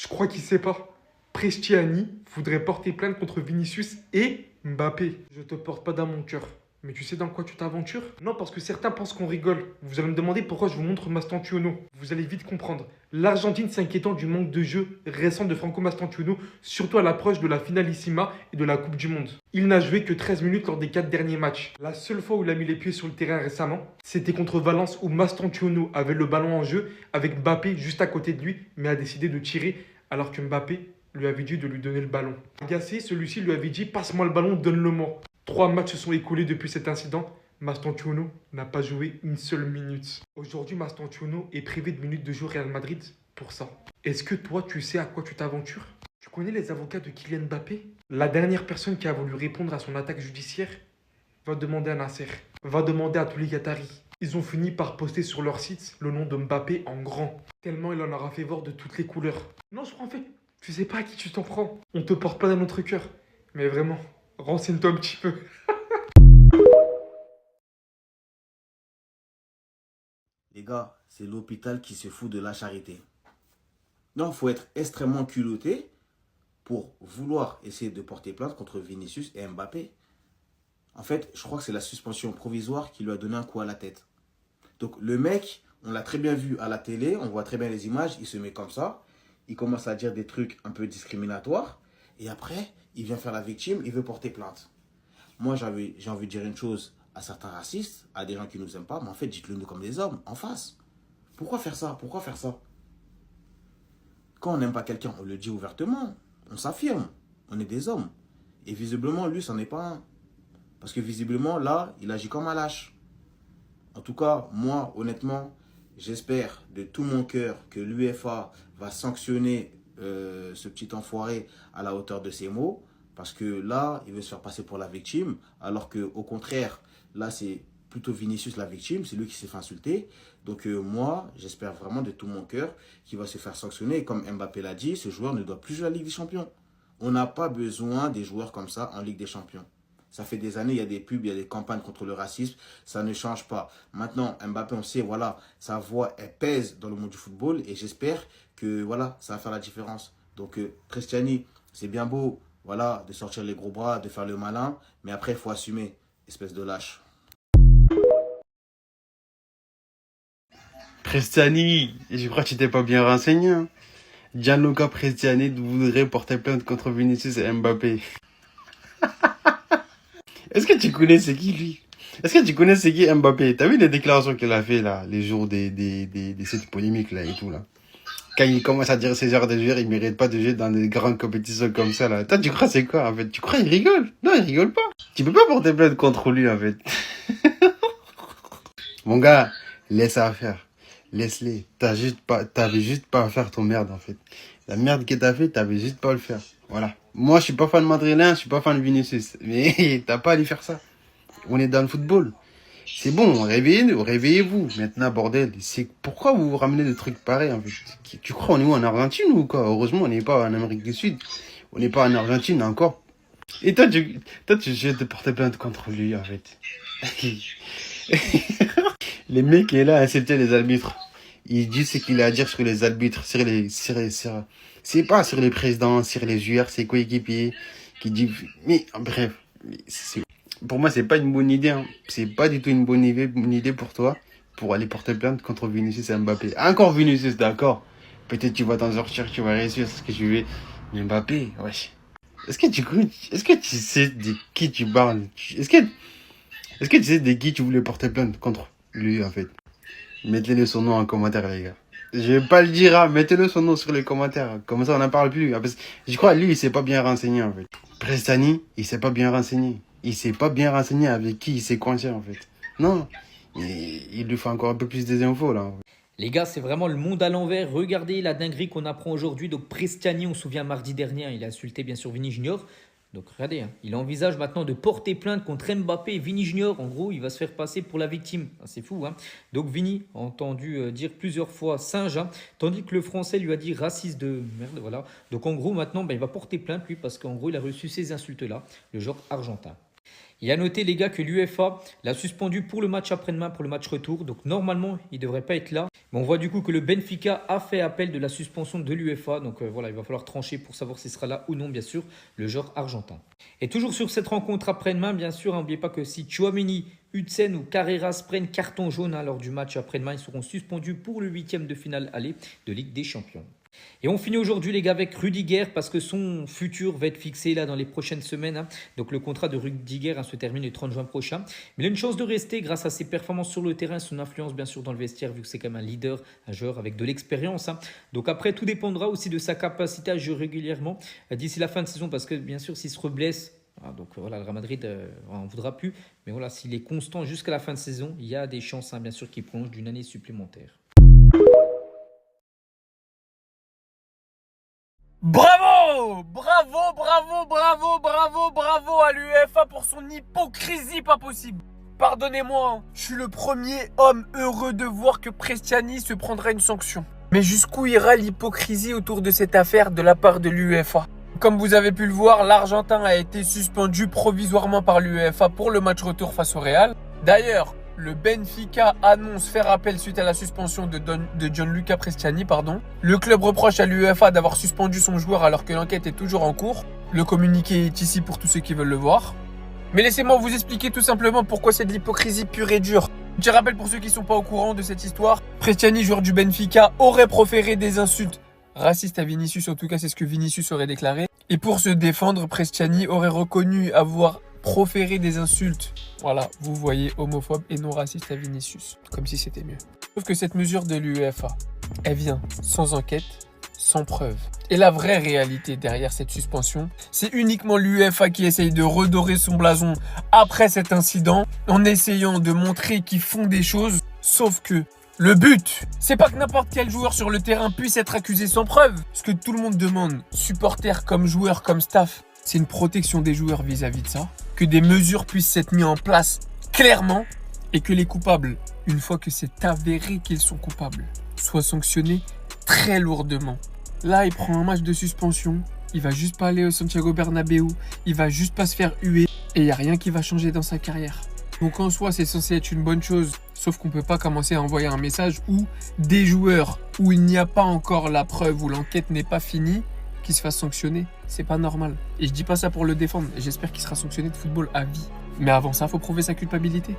Je crois qu'il sait pas. Prestiani voudrait porter plainte contre Vinicius et Mbappé. Je te porte pas dans mon cœur. Mais tu sais dans quoi tu t'aventures? Non, parce que certains pensent qu'on rigole. Vous allez me demander pourquoi je vous montre Mastantuono. Vous allez vite comprendre. L'Argentine s'inquiétant du manque de jeu récent de Franco Mastantuono, surtout à l'approche de la finalissima et de la Coupe du Monde. Il n'a joué que 13 minutes lors des 4 derniers matchs. La seule fois où il a mis les pieds sur le terrain récemment, c'était contre Valence où Mastantuono avait le ballon en jeu avec Mbappé juste à côté de lui, mais a décidé de tirer alors que Mbappé lui avait dit de lui donner le ballon. Agacé, celui-ci lui avait dit passe-moi le ballon, donne-le-moi. 3 matchs se sont écoulés depuis cet incident. Mastantuono n'a pas joué une seule minute. Aujourd'hui, Mastantuono est privé de minutes de jeu au Real Madrid pour ça. Est-ce que toi, tu sais à quoi tu t'aventures? Tu connais les avocats de Kylian Mbappé? La dernière personne qui a voulu répondre à son attaque judiciaire va demander à Nasser, va demander à tous les Qataris. Ils ont fini par poster sur leur site le nom de Mbappé en grand, tellement il en aura fait voir de toutes les couleurs. Non, je crois en fait, tu sais pas à qui tu t'en prends. On te porte pas dans notre cœur. Mais vraiment, renseigne-toi un petit peu. Les gars, c'est l'hôpital qui se fout de la charité. Non, il faut être extrêmement culotté pour vouloir essayer de porter plainte contre Vinicius et Mbappé. En fait, je crois que c'est la suspension provisoire qui lui a donné un coup à la tête. Donc le mec, on l'a très bien vu à la télé, on voit très bien les images, il se met comme ça, il commence à dire des trucs un peu discriminatoires, et après, il vient faire la victime, il veut porter plainte. Moi, j'ai envie de dire une chose à certains racistes, à des gens qui ne nous aiment pas, mais en fait, dites-le nous comme des hommes, en face. Pourquoi faire ça? Pourquoi faire ça? Quand on n'aime pas quelqu'un, on le dit ouvertement, on s'affirme, on est des hommes. Et visiblement, lui, c'en est pas un. Parce que visiblement, là, il agit comme un lâche. En tout cas, moi, honnêtement, j'espère de tout mon cœur que l'UEFA va sanctionner ce petit enfoiré à la hauteur de ses mots. Parce que là, il veut se faire passer pour la victime. Alors qu'au contraire, là, c'est plutôt Vinicius la victime. C'est lui qui s'est fait insulter. Donc moi, j'espère vraiment de tout mon cœur qu'il va se faire sanctionner. Et comme Mbappé l'a dit, ce joueur ne doit plus jouer à la Ligue des Champions. On n'a pas besoin des joueurs comme ça en Ligue des Champions. Ça fait des années, il y a des pubs, il y a des campagnes contre le racisme. Ça ne change pas. Maintenant, Mbappé, on sait, voilà, sa voix, elle pèse dans le monde du football. Et j'espère que, voilà, ça va faire la différence. Donc, Cristiani, c'est bien beau, voilà, de sortir les gros bras, de faire le malin. Mais après, il faut assumer, espèce de lâche. Prestiani, je crois que tu t'es pas bien renseigné, hein. Gianluca Prestiani voudrait porter plainte contre Vinicius et Mbappé. Est-ce que tu connais c'est qui lui? Est-ce que tu connais c'est qui Mbappé? T'as vu les déclarations qu'il a fait là, les jours des cette polémique là et tout là? Quand il commence à dire ces heures de joueurs, il mérite pas de jouer dans des grandes compétitions comme ça là. Toi tu crois c'est quoi en fait? Tu crois il rigole? Non, il rigole pas. Tu peux pas porter plainte contre lui en fait. Mon gars, laisse ça faire. Laisse-les. T'avais juste pas à faire ton merde, en fait. La merde que t'as fait, t'avais juste pas à le faire. Voilà. Moi, je suis pas fan de Madrilène, je suis pas fan de Vinicius. Mais t'as pas à lui faire ça. On est dans le football. C'est bon, réveillez-nous, réveillez-vous. Maintenant, bordel, c'est pourquoi vous vous ramenez des trucs pareils, en fait? Tu crois, on est où, en Argentine ou quoi? Heureusement, on n'est pas en Amérique du Sud. On n'est pas en Argentine encore. Et toi, tu jettes de porter plainte contre lui, en fait. Les mecs qui est là à insulter les arbitres. Il dit ce qu'il a à dire sur les arbitres, c'est pas sur les présidents, sur les joueurs, ses coéquipiers, qui dit, mais, bref, pour moi, c'est pas une bonne idée, hein. C'est pas du tout une idée pour toi, pour aller porter plainte contre Vinicius et Mbappé. Encore Vinicius, d'accord. Peut-être tu vas t'en sortir, tu vas réussir ce que tu veux. Mais Mbappé, wesh. Est-ce que tu sais de qui tu parles? Est-ce que tu sais de qui tu voulais porter plainte contre lui, en fait? Mettez-le son nom en commentaire, les gars. Je vais pas le dire, hein. Mettez-le son nom sur les commentaires. Comme ça, on n'en parle plus. Ah, parce que je crois, lui, il s'est pas bien renseigné, en fait. Prestani, il s'est pas bien renseigné. Il s'est pas bien renseigné avec qui il s'est coincé, en fait. Non. Il lui faut encore un peu plus des infos, là. Les gars, c'est vraiment le monde à l'envers. Regardez la dinguerie qu'on apprend aujourd'hui. Donc, Prestiani, on se souvient mardi dernier, il a insulté bien sûr Vini Junior. Donc, regardez, hein, il envisage maintenant de porter plainte contre Mbappé et Vini Junior. En gros, il va se faire passer pour la victime. Ah, c'est fou, hein. Donc, Vini a entendu dire plusieurs fois singe, hein, tandis que le français lui a dit raciste de merde. Voilà. Donc, en gros, maintenant, il va porter plainte, lui, parce qu'en gros, il a reçu ces insultes-là, le genre argentin. Et à noter les gars que l'UEFA l'a suspendu pour le match après-demain, pour le match retour. Donc normalement, il ne devrait pas être là. Mais on voit du coup que le Benfica a fait appel de la suspension de l'UEFA. Donc voilà, il va falloir trancher pour savoir s'il sera là ou non, bien sûr, le joueur argentin. Et toujours sur cette rencontre après-demain, bien sûr, n'oubliez pas que si Tchouaméni, Hudson ou Carreras prennent carton jaune lors du match après-demain, ils seront suspendus pour le 8e de finale aller de Ligue des Champions. Et on finit aujourd'hui les gars avec Rudiger parce que son futur va être fixé là dans les prochaines semaines. Donc le contrat de Rudiger se termine le 30 juin prochain. Mais il a une chance de rester grâce à ses performances sur le terrain, son influence bien sûr dans le vestiaire vu que c'est quand même un leader, un joueur avec de l'expérience. Donc après tout dépendra aussi de sa capacité à jouer régulièrement d'ici la fin de saison parce que bien sûr s'il se reblesse, donc voilà, le Real Madrid on ne voudra plus. Mais voilà, s'il est constant jusqu'à la fin de saison, il y a des chances bien sûr qu'il prolonge d'une année supplémentaire. Bravo! Bravo, bravo, bravo, bravo, bravo à l'UEFA pour son hypocrisie pas possible. Pardonnez-moi, je suis le premier homme heureux de voir que Prestiani se prendra une sanction. Mais jusqu'où ira l'hypocrisie autour de cette affaire de la part de l'UEFA? Comme vous avez pu le voir, l'Argentin a été suspendu provisoirement par l'UEFA pour le match retour face au Real. D'ailleurs, le Benfica annonce faire appel suite à la suspension de Gianluca Prestiani. Le club reproche à l'UEFA d'avoir suspendu son joueur alors que l'enquête est toujours en cours. Le communiqué est ici pour tous ceux qui veulent le voir. Mais laissez-moi vous expliquer tout simplement pourquoi c'est de l'hypocrisie pure et dure. Je rappelle pour ceux qui ne sont pas au courant de cette histoire, Prestiani, joueur du Benfica, aurait proféré des insultes racistes à Vinicius, en tout cas c'est ce que Vinicius aurait déclaré. Et pour se défendre, Prestiani aurait reconnu avoir proférer des insultes, voilà, vous voyez, homophobes et non racistes à Vinicius, comme si c'était mieux. Sauf que cette mesure de l'UEFA, elle vient sans enquête, sans preuve. Et la vraie réalité derrière cette suspension, c'est uniquement l'UEFA qui essaye de redorer son blason après cet incident, en essayant de montrer qu'ils font des choses, sauf que le but, c'est pas que n'importe quel joueur sur le terrain puisse être accusé sans preuve. Ce que tout le monde demande, supporters comme joueurs, comme staff, c'est une protection des joueurs vis-à-vis de ça, que des mesures puissent être mises en place clairement et que les coupables, une fois que c'est avéré qu'ils sont coupables, soient sanctionnés très lourdement. Là, il prend un match de suspension, il va juste pas aller au Santiago Bernabéu, il va juste pas se faire huer et il n'y a rien qui va changer dans sa carrière. Donc en soi, c'est censé être une bonne chose, sauf qu'on peut pas commencer à envoyer un message où des joueurs où il n'y a pas encore la preuve, où l'enquête n'est pas finie, qui se fasse sanctionner, c'est pas normal. Et je dis pas ça pour le défendre, j'espère qu'il sera sanctionné de football à vie. Mais avant ça, faut prouver sa culpabilité.